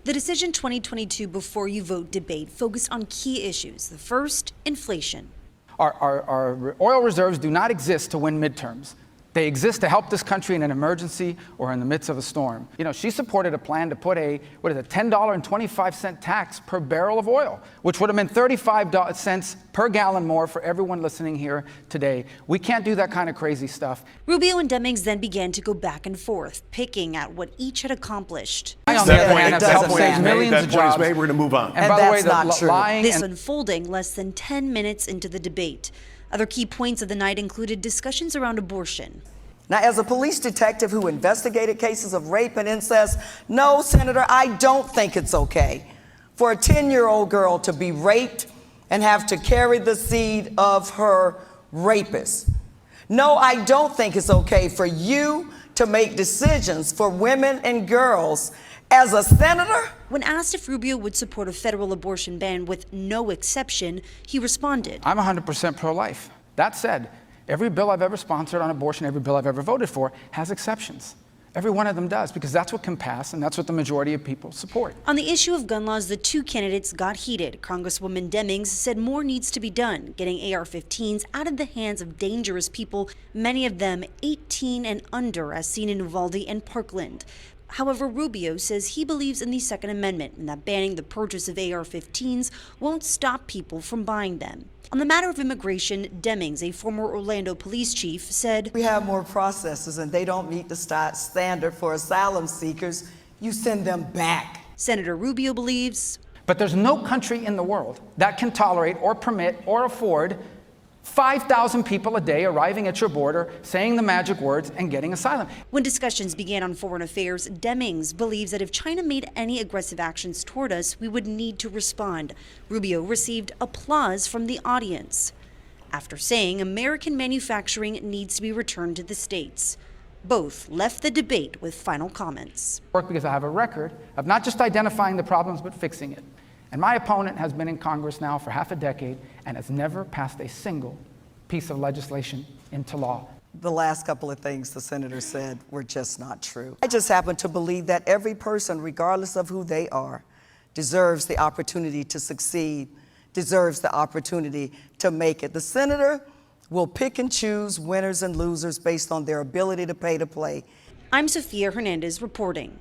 The Decision 2022 Before You Vote debate focused on key issues. The first, inflation. Our oil reserves do not exist to win midterms. They exist to help this country in an emergency or in the midst of a storm. You know, she supported a plan to put a $10.25 tax per barrel of oil, which would have been 35 cents per gallon more for everyone listening here today. We can't do that kind of crazy stuff. Rubio and Demings then began to go back and forth, picking at what each had accomplished. On the other hand, have helped save millions of jobs. We're going to move on. And by the way, the lying This unfolding less than 10 minutes into the debate. Other key points of the night included discussions around abortion. Now, as a police detective who investigated cases of rape and incest, no, Senator, I don't think it's okay for a 10-year-old girl to be raped and have to carry the seed of her rapist. No, I don't think it's okay for you to make decisions for women and girls as a senator. When asked if Rubio would support a federal abortion ban with no exception, he responded, I'm 100% pro-life. That said, every bill I've ever sponsored on abortion, every bill I've ever voted for, has exceptions. Every one of them does, because that's what can pass, and that's what the majority of people support. On the issue of gun laws, the two candidates got heated. Congresswoman Demings said more needs to be done, getting AR-15s out of the hands of dangerous people, many of them 18 and under, as seen in Uvalde and Parkland. However, Rubio says he believes in the Second Amendment and that banning the purchase of AR-15s won't stop people from buying them. On the matter of immigration, Demings, a former Orlando police chief, said, We have more processes and they don't meet the standard for asylum seekers. You send them back. Senator Rubio believes, but there's no country in the world that can tolerate or permit or afford 5,000 people a day arriving at your border, saying the magic words, and getting asylum. When discussions began on foreign affairs, Demings believes that if China made any aggressive actions toward us, we would need to respond. Rubio received applause from the audience after saying American manufacturing needs to be returned to the states. Both left the debate with final comments. Because I have a record of not just identifying the problems, but fixing it. And my opponent has been in Congress now for half a decade and has never passed a single piece of legislation into law. The last couple of things the senator said were just not true. I just happen to believe that every person, regardless of who they are, deserves the opportunity to succeed, deserves the opportunity to make it. The senator will pick and choose winners and losers based on their ability to pay to play. I'm Sophia Hernandez reporting.